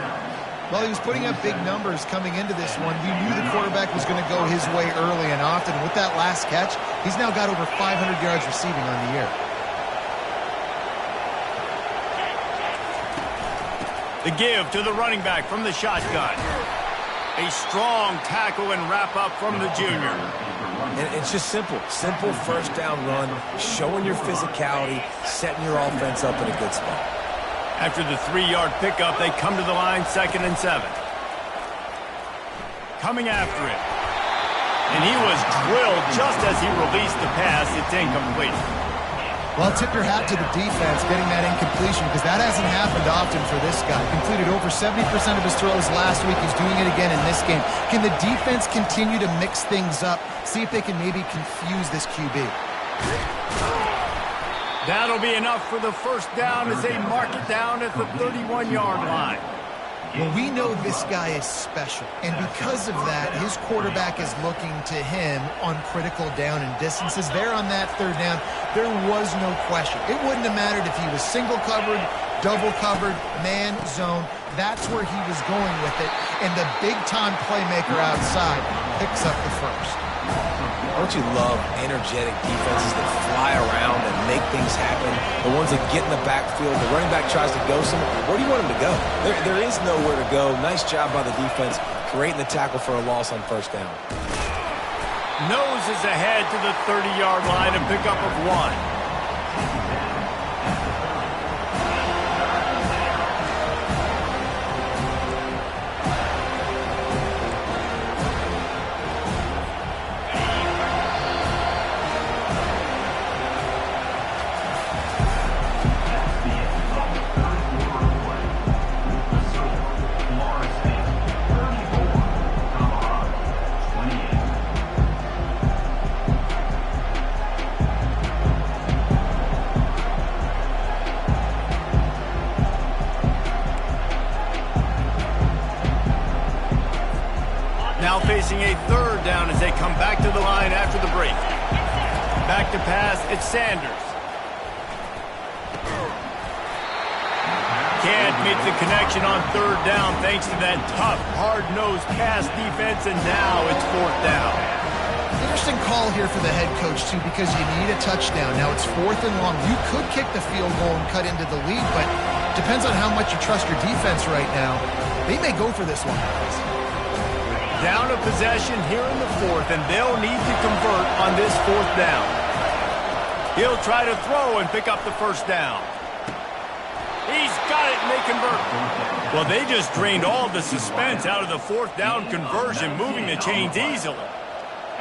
Well, he was putting up big numbers coming into this one. He knew the quarterback was going to go his way early and often. With that last catch, he's now got over 500 yards receiving on the year. The give to the running back from the shotgun. A strong tackle and wrap up from the junior. And it's just simple. Simple first down run, showing your physicality, setting your offense up in a good spot. After the 3-yard pickup, they come to the line, 2nd and 7. Coming after it. And he was drilled just as he released the pass. It's incomplete. Well, tip your hat to the defense getting that incompletion because that hasn't happened often for this guy. Completed over 70% of his throws last week. He's doing it again in this game. Can the defense continue to mix things up? See if they can maybe confuse this QB. That'll be enough for the first down as they mark it down at the 31-yard line. Well, we know this guy is special, and because of that, his quarterback is looking to him on critical down and distances. There on that third down, there was no question. It wouldn't have mattered if he was single covered, double covered, man, zone. That's where he was going with it, and the big-time playmaker outside picks up the first. Don't you love energetic defenses that fly around and make things happen? The ones that get in the backfield, the running back tries to go somewhere. Where do you want him to go? There is nowhere to go. Nice job by the defense creating the tackle for a loss on first down. Noses ahead to the 30-yard line, a pickup of 1. Now facing a third down as they come back to the line after the break. Back to pass, it's Sanders. Can't make the connection on third down thanks to that tough, hard-nosed pass defense, and now it's fourth down. Interesting call here for the head coach, too, because you need a touchdown. Now it's 4th and long. You could kick the field goal and cut into the lead, but depends on how much you trust your defense right now. They may go for this one, guys. Down a possession here in the 4th, and they'll need to convert on this 4th down. He'll try to throw and pick up the first down. He's got it, and they convert. Well, they just drained all the suspense out of the 4th down conversion, moving the chains easily.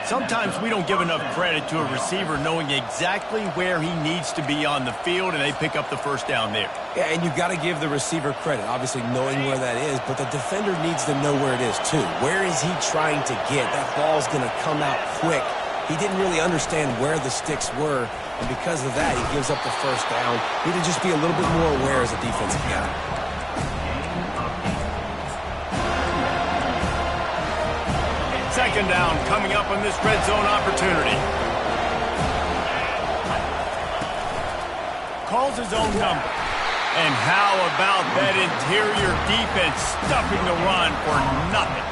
Sometimes we don't give enough credit to a receiver knowing exactly where he needs to be on the field, and they pick up the first down there. Yeah, and you've got to give the receiver credit, obviously knowing where that is, but the defender needs to know where it is too. Where is he trying to get? That ball's going to come out quick. He didn't really understand where the sticks were, and because of that, he gives up the first down. Need to just be a little bit more aware as a defensive guy. Second down coming up on this red zone opportunity. calls his own number. And how about that interior defense stuffing the run for nothing?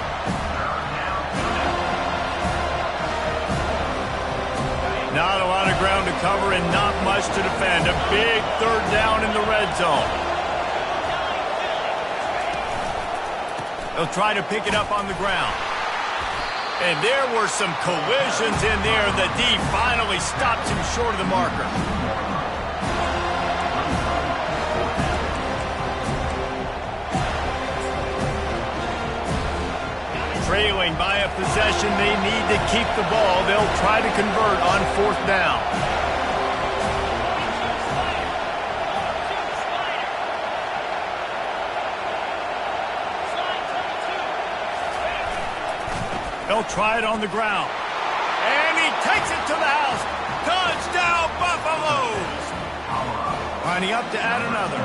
Not a lot of ground to cover and not much to defend. A big third down in the red zone. They'll try to pick it up on the ground. And there were some collisions in there. The D finally stops him short of the marker. Trailing by a possession, they need to keep the ball. They'll try to convert on fourth down. They'll try it on the ground. And he takes it to the house. Touchdown, Buffaloes! Lining up to add another.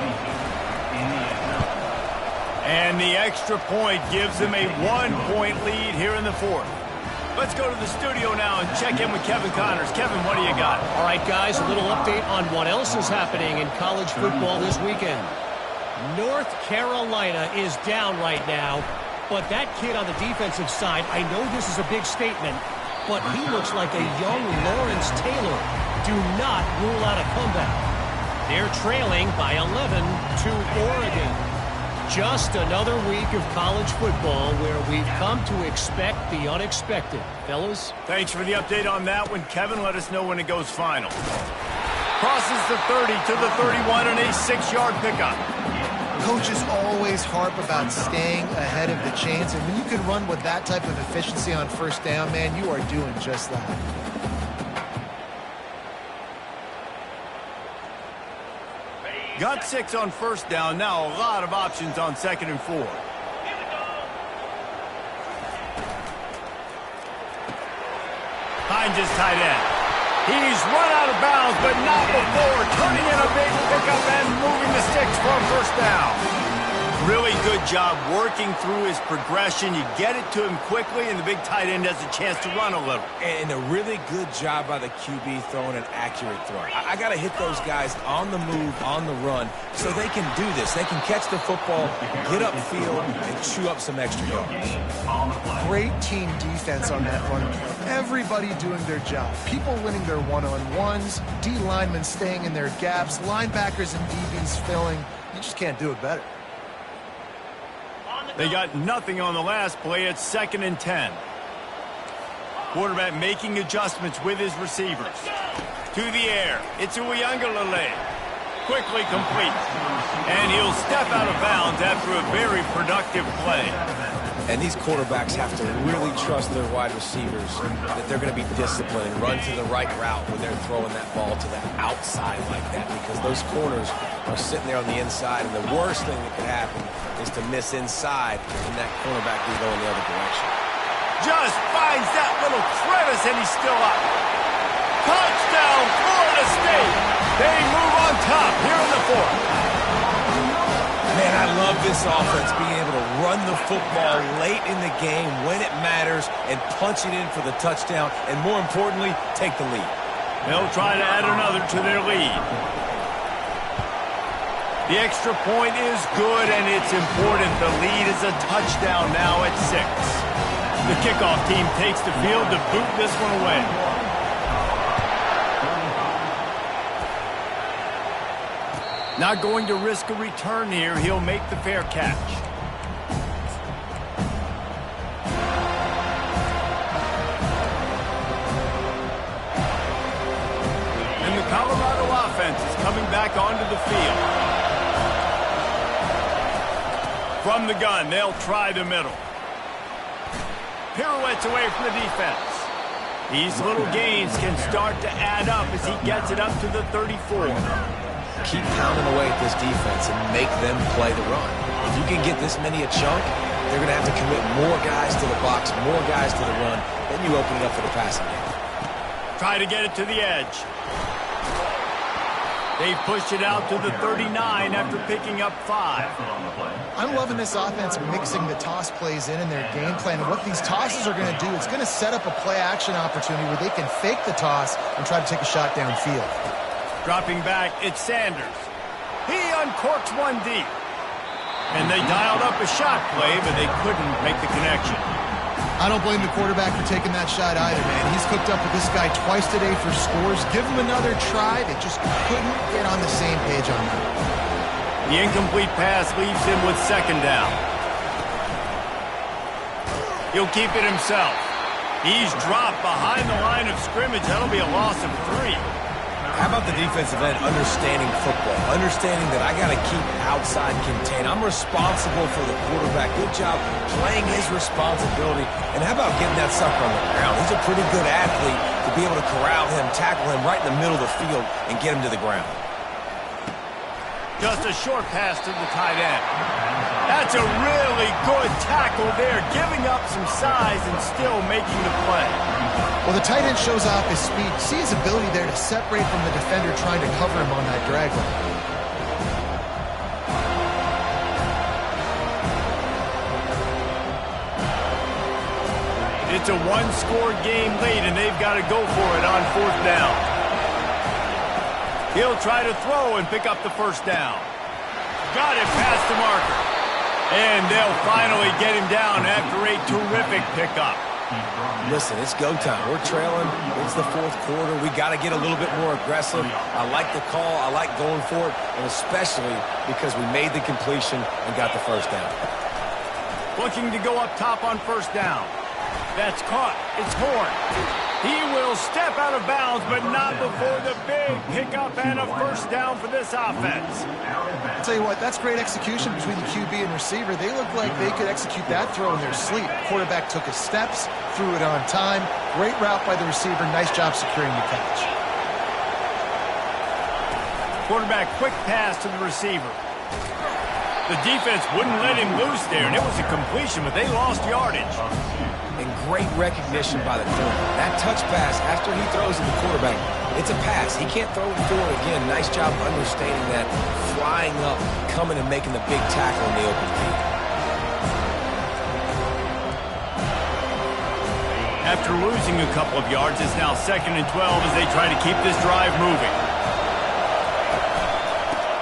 And the extra point gives them a 1-point lead here in the fourth. Let's go to the studio now and check in with Kevin Connors. Kevin, what do you got? All right, guys, a little update on what else is happening in college football this weekend. North Carolina is down right now, but that kid on the defensive side, I know this is a big statement, but he looks like a young Lawrence Taylor. Do not rule out a comeback. They're trailing by 11 to Oregon. Just another week of college football where we've come to expect the unexpected. Fellas? Thanks for the update on that one, Kevin. Let us know when it goes final. Crosses the 30 to the 31 and a 6-yard pickup. Coaches always harp about staying ahead of the chains, and when you can run with that type of efficiency on first down, man, you are doing just that. Got 6 on first down. Now a lot of options on 2nd and 4. Finds his tight end. He's run out of bounds, but not before turning in a big pickup and moving the sticks for a first down. Really good job working through his progression. You get it to him quickly, and the big tight end has a chance to run a little. And a really good job by the QB throwing an accurate throw. I got to hit those guys on the move, on the run, so they can do this. They can catch the football, get upfield, and chew up some extra yards. Great team defense on that run. Everybody doing their job. People winning their one-on-ones, D linemen staying in their gaps, linebackers and DBs filling. You just can't do it better. They got nothing on the last play. It's 2nd and 10. Quarterback making adjustments with his receivers. To the air. It's Uiagalelei. Quickly complete. And he'll step out of bounds after a very productive play. And these quarterbacks have to really trust their wide receivers that they're going to be disciplined and run to the right route when they're throwing that ball to the outside like that, because those corners are sitting there on the inside, and the worst thing that could happen is to miss inside and that cornerback be going the other direction. Just finds that little crevice, and he's still up. Touchdown, Florida State. They move on top here in the fourth. Man, I love this offense, being able to run the football late in the game when it matters and punch it in for the touchdown, and more importantly, take the lead. They'll try to add another to their lead. The extra point is good, and it's important. The lead is a touchdown now at 6. The kickoff team takes the field to boot this one away. Not going to risk a return here. He'll make the fair catch. And the Colorado offense is coming back onto the field. From the gun, they'll try the middle. Pirouettes away from the defense. These little gains can start to add up as he gets it up to the 34. Keep pounding away at this defense and make them play the run. If you can get this many a chunk, they're going to have to commit more guys to the box, more guys to the run. Then you open it up for the passing game. Try to get it to the edge. They push it out to the 39 after picking up 5. I'm loving this offense mixing the toss plays in their game plan. And what these tosses are going to do, it's going to set up a play-action opportunity where they can fake the toss and try to take a shot downfield. Dropping back, it's Sanders. He uncorks one deep. And they dialed up a shot play, but they couldn't make the connection. I don't blame the quarterback for taking that shot either, man. He's cooked up with this guy twice today for scores. Give him another try. They just couldn't get on the same page on that. The incomplete pass leaves him with second down. He'll keep it himself. He's dropped behind the line of scrimmage. That'll be a loss of 3. How about the defensive end understanding football, understanding that I got to keep outside contained. I'm responsible for the quarterback. Good job playing his responsibility. And how about getting that sucker on the ground? He's a pretty good athlete to be able to corral him, tackle him right in the middle of the field, and get him to the ground. Just a short pass to the tight end. That's a really good tackle there, giving up some size and still making the play. Well, the tight end shows off his speed. See his ability there to separate from the defender trying to cover him on that drag route. It's a one-score game late, and they've got to go for it on 4th down. He'll try to throw and pick up the first down. Got it past the marker. And they'll finally get him down after a terrific pickup. Listen, it's go time. We're trailing. It's the 4th quarter. We got to get a little bit more aggressive. I like the call. I like going for it, and especially because we made the completion and got the first down. Looking to go up top on 1st down. That's caught. It's Horn. He will step out of bounds, but not before the big pickup and a first down for this offense. I'll tell you what, that's great execution between the QB and receiver. They look like they could execute that throw in their sleep. Quarterback took his steps, threw it on time. Great route by the receiver. Nice job securing the catch. Quarterback quick pass to the receiver. The defense wouldn't let him loose there, and it was a completion, but they lost yardage. And great recognition by the corner. That touch pass after he throws to the quarterback, it's a pass. He can't throw it forward again. Nice job understanding that, flying up, coming and making the big tackle in the open field. After losing a couple of yards, it's now 2nd and 12 as they try to keep this drive moving.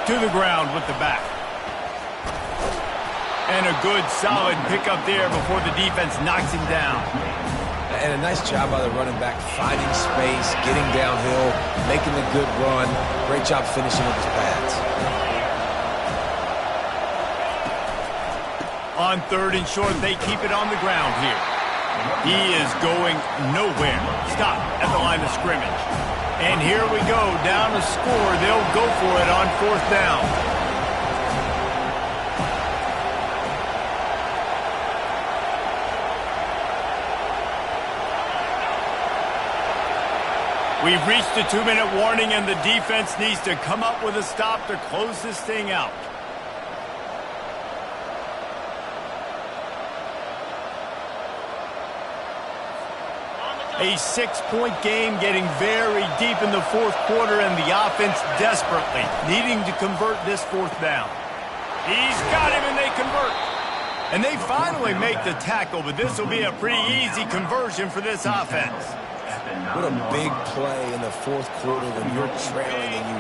To the ground with the back. And a good, solid pickup there before the defense knocks him down. And a nice job by the running back, finding space, getting downhill, making a good run. Great job finishing with his pads. On 3rd and short, they keep it on the ground here. He is going nowhere. Stop at the line of scrimmage. And here we go, down to score. They'll go for it on 4th down. We've reached the 2-minute warning, and the defense needs to come up with a stop to close this thing out. A 6-point game getting very deep in the 4th quarter, and the offense desperately needing to convert this 4th down. He's got him, and they convert. And they finally make the tackle, but this will be a pretty easy conversion for this offense. What a big play in the 4th quarter when you're trailing and you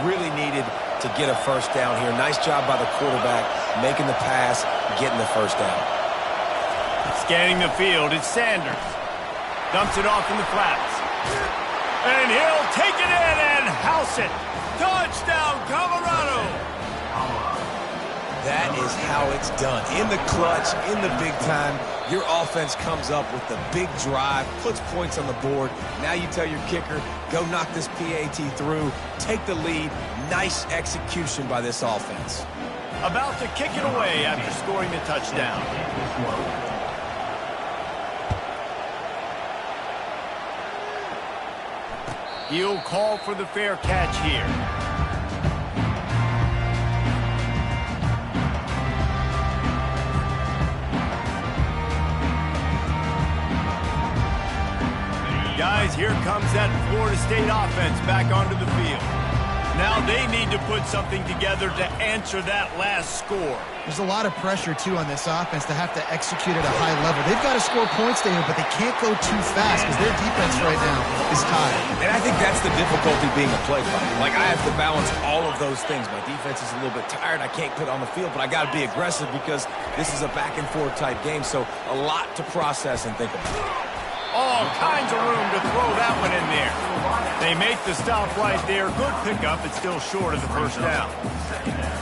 really needed to get a first down here. Nice job by the quarterback, making the pass, getting the first down. Scanning the field, it's Sanders. Dumps it off in the flats. And he'll take it in and house it. Touchdown, Colorado! That is how it's done. In the clutch, in the big time, your offense comes up with the big drive, puts points on the board. Now you tell your kicker, go knock this PAT through, take the lead. Nice execution by this offense. About to kick it away after scoring the touchdown. He'll call for the fair catch here. Guys, here comes that Florida State offense back onto the field. Now they need to put something together to answer that last score. There's a lot of pressure, too, on this offense to have to execute at a high level. They've got to score points, David, but they can't go too fast because their defense right now is tired. And I think that's the difficulty being a play caller. Like, I have to balance all of those things. My defense is a little bit tired. I can't put it on the field, but I got to be aggressive because this is a back-and-forth type game, so a lot to process and think about. All kinds of room to throw that one in there. They make the stop right there. Good pickup. It's still short of the first down.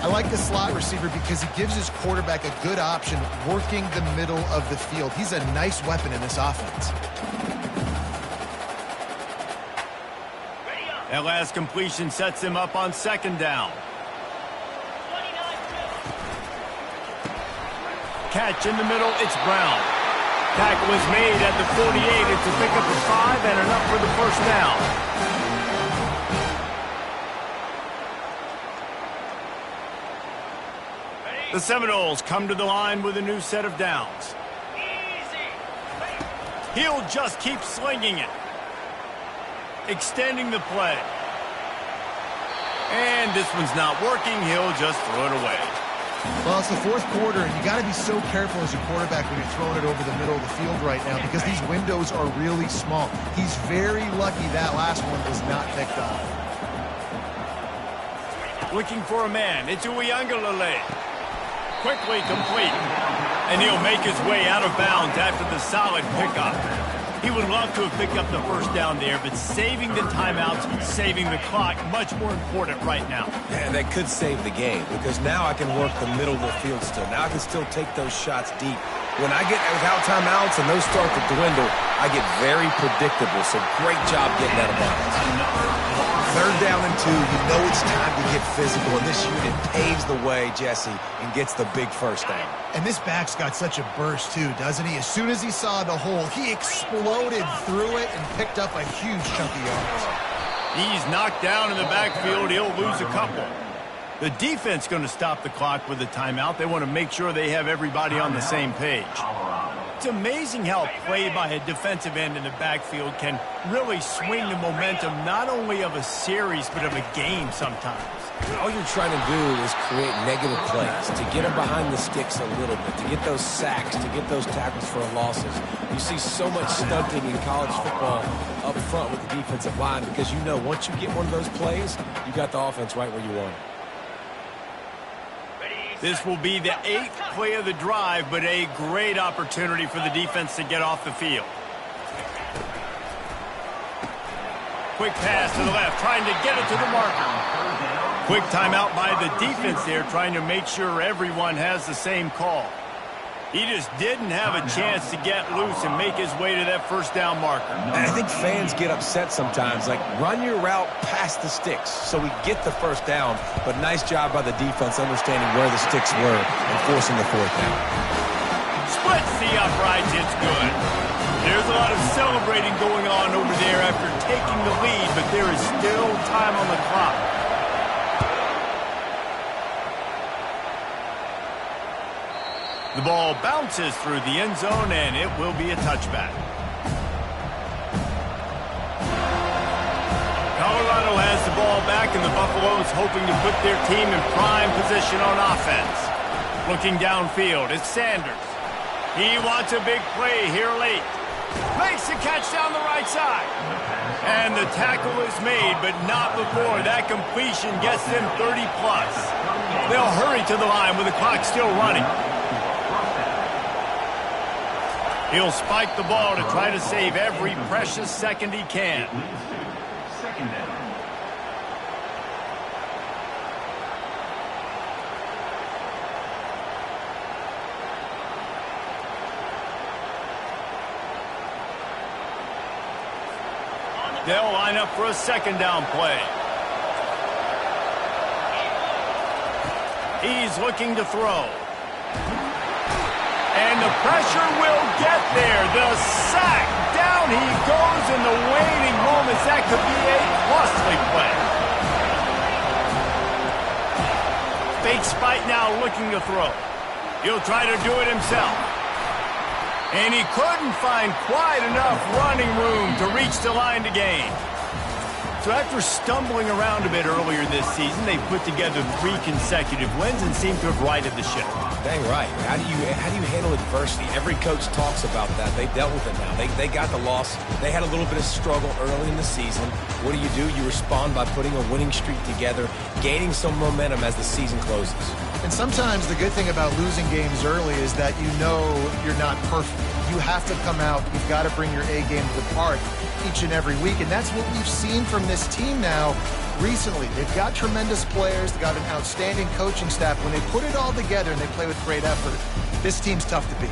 I like the slot receiver because he gives his quarterback a good option working the middle of the field. He's a nice weapon in this offense. That last completion sets him up on second down. Catch in the middle. It's Brown. Tackle is made at the 48. It's a pickup of 5 and enough for the first down. The Seminoles come to the line with a new set of downs. He'll just keep slinging it. Extending the play. And this one's not working. He'll just throw it away. Well, it's the fourth quarter, and you got to be so careful as a quarterback when you're throwing it over the middle of the field right now because these windows are really small. He's very lucky that last one was not picked off. Looking for a man. It's Uiagalelei. Quickly complete. And he'll make his way out of bounds after the solid pickup. He would love to have picked up the first down there, but saving the timeouts, saving the clock, much more important right now. And that could save the game because now I can work the middle of the field still. Now I can still take those shots deep. When I get without timeouts and those start to dwindle, I get very predictable. So great job getting out of bounds. Third down and 2, you know it's time to get physical, and this unit paves the way, Jesse, and gets the big first down. And this back's got such a burst, too, doesn't he? As soon as he saw the hole, he exploded through it and picked up a huge chunk of yards. He's knocked down in the backfield. He'll lose a couple. The defense going to stop the clock with a timeout. They want to make sure they have everybody on the same page. It's amazing how a play by a defensive end in the backfield can really swing the momentum not only of a series but of a game sometimes. All you're trying to do is create negative plays, to get them behind the sticks a little bit, to get those sacks, to get those tackles for losses. You see so much stunting in college football up front with the defensive line because you know once you get one of those plays, you got the offense right where you want it. This will be the 8th play of the drive, but a great opportunity for the defense to get off the field. Quick pass to the left, trying to get it to the marker. Quick timeout by the defense there, trying to make sure everyone has the same call. He just didn't have a chance to get loose and make his way to that first down marker. And I think fans get upset sometimes, like run your route past the sticks so we get the first down, but nice job by the defense understanding where the sticks were and forcing the fourth down. Splits the uprights, it's good. There's a lot of celebrating going on over there after taking the lead, but there is still time on the clock. The ball bounces through the end zone, and it will be a touchback. Colorado has the ball back, and the Buffaloes hoping to put their team in prime position on offense. Looking downfield, it's Sanders. He wants a big play here late. Makes the catch down the right side. And the tackle is made, but not before that completion gets them 30-plus. They'll hurry to the line with the clock still running. He'll spike the ball to try to save every precious second he can. Second down. They'll line up for a second down play. He's looking to throw. And the pressure will get there. The sack. Down he goes in the waiting moments. That could be a costly play. Fake spike now looking to throw. He'll try to do it himself. And he couldn't find quite enough running room to reach the line to gain. So after stumbling around a bit earlier this season, they put together 3 consecutive wins and seem to have righted the ship. Dang right. How do you handle adversity? Every coach talks about that. They've dealt with it now. They got the loss. They had a little bit of struggle early in the season. What do? You respond by putting a winning streak together, gaining some momentum as the season closes. And sometimes the good thing about losing games early is that you know you're not perfect. You have to come out. You've got to bring your A game to the park each and every week. And that's what we've seen from this team now recently. They've got tremendous players. They've got an outstanding coaching staff. When they put it all together and they play with great effort, this team's tough to beat.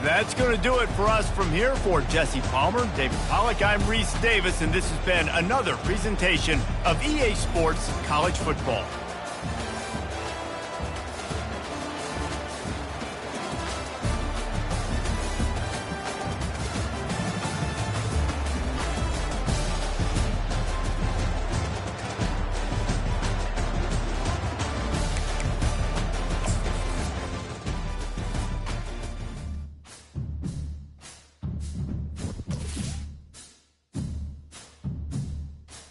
That's going to do it for us from here. For Jesse Palmer, David Pollack, I'm Reese Davis, and this has been another presentation of EA Sports College Football.